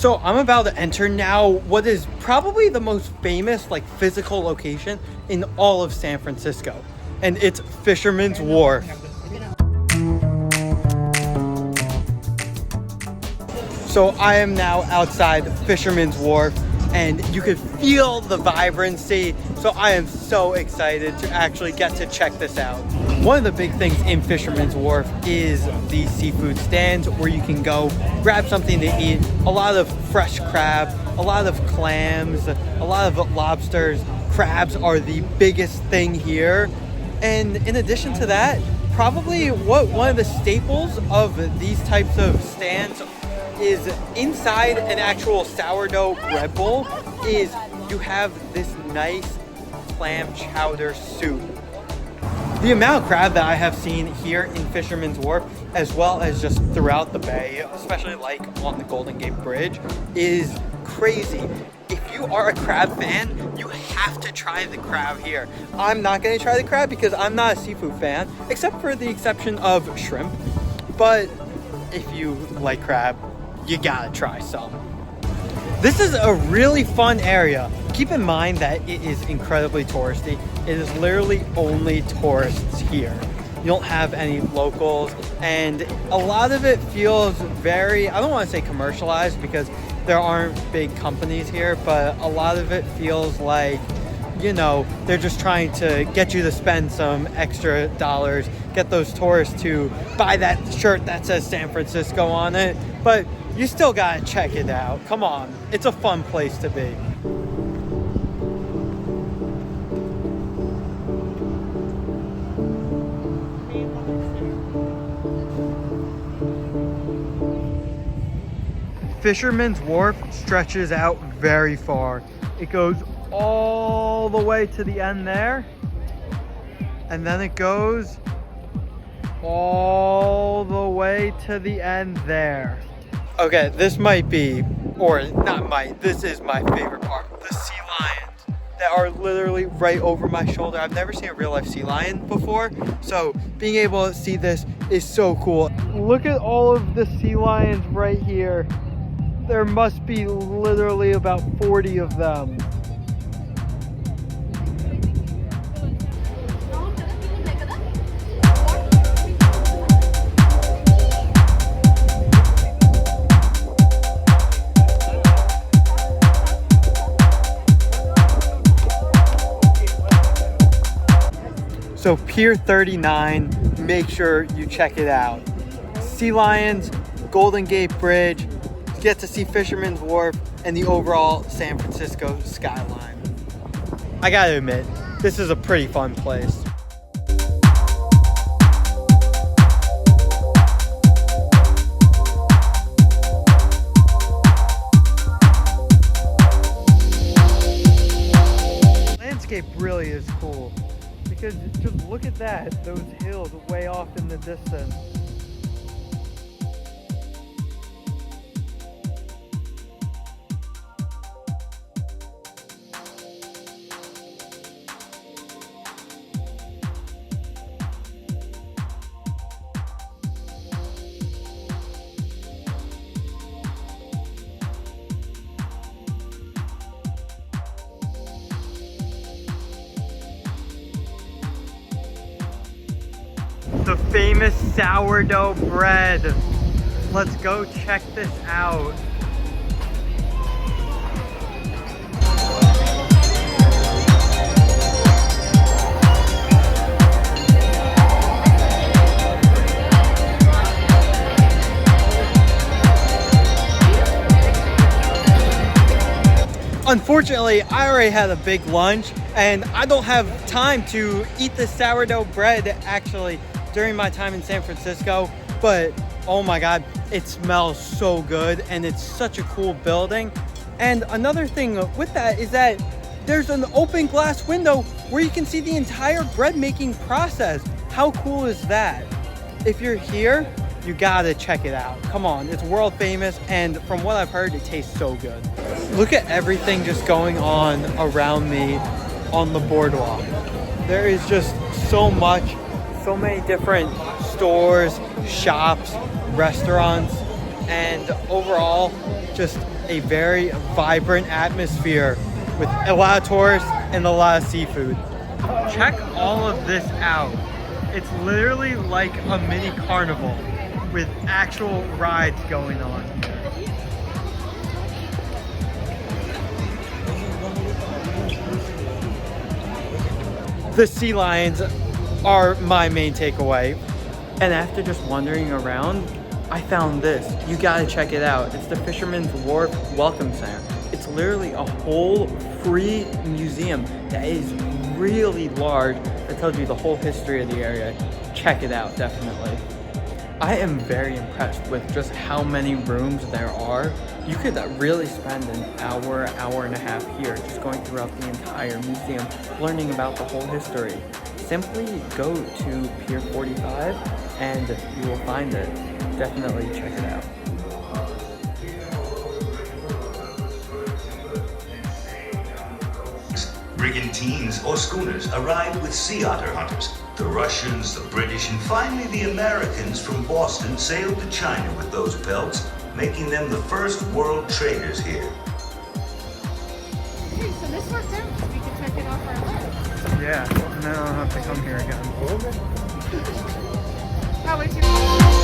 So I'm about to enter now what is probably the most famous like physical location in all of San Francisco, and it's Fisherman's Wharf. So I am now outside Fisherman's Wharf, and you can feel the vibrancy. So I am so excited to actually get to check this out. One of the big things in Fisherman's Wharf is the seafood stands where you can go grab something to eat. A lot of fresh crab, a lot of clams, a lot of lobsters. Crabs are the biggest thing here. And in addition to that, probably one of the staples of these types of stands is inside an actual sourdough bread bowl is you have this nice clam chowder soup. The amount of crab that I have seen here in Fisherman's Wharf, as well as just throughout the bay, especially like on the Golden Gate Bridge, is crazy. If you are a crab fan, you have to try the crab here. I'm not going to try the crab because I'm not a seafood fan, except for the exception of shrimp. But if you like crab, you gotta try some. This is a really fun area. Keep in mind that it is incredibly touristy. It is literally only tourists here. You don't have any locals, and a lot of it feels very, I don't want to say commercialized because there aren't big companies here, but a lot of it feels like, you know, they're just trying to get you to spend some extra dollars, get those tourists to buy that shirt that says San Francisco on it. But you still gotta check it out. Come on, it's a fun place to be. Fisherman's Wharf stretches out very far. It goes all the way to the end there, and then it goes all the way to the end there. Okay, this might be, or not might, this is my favorite part. The sea lions that are literally right over my shoulder. I've never seen a real life sea lion before, so being able to see this is so cool. Look at all of the sea lions right here. There must be literally about 40 of them. So Pier 39, make sure you check it out. Sea lions, Golden Gate Bridge, get to see Fisherman's Wharf, and the overall San Francisco skyline. I gotta admit, this is a pretty fun place. Landscape really is cool. Because just look at that, those hills way off in the distance. The famous sourdough bread. Let's go check this out. Unfortunately, I already had a big lunch and I don't have time to eat the sourdough bread actually during my time in San Francisco, but oh my God, it smells so good and it's such a cool building. And another thing with that is that there's an open glass window where you can see the entire bread making process. How cool is that? If you're here, you gotta check it out. Come on, it's world famous, and from what I've heard, it tastes so good. Look at everything just going on around me on the boardwalk. There is just so much. So many different stores, shops, restaurants, and overall, just a very vibrant atmosphere with a lot of tourists and a lot of seafood. Check all of this out. It's literally like a mini carnival with actual rides going on. The sea lions are my main takeaway. And after just wandering around, I found this. You gotta check it out. It's the Fisherman's Wharf Welcome Center. It's literally a whole free museum that is really large. That tells you the whole history of the area. Check it out, definitely. I am very impressed with just how many rooms there are. You could really spend an hour, hour and a half here just going throughout the entire museum, learning about the whole history. Simply go to Pier 45 and you will find it. Definitely check it out. Brigantines or schooners arrived with sea otter hunters. The Russians, the British, and finally the Americans from Boston sailed to China with those pelts, making them the first world traders here. Hey, so this works out because we can check it off our list. Yeah, and then I don't have to come here again. How was your...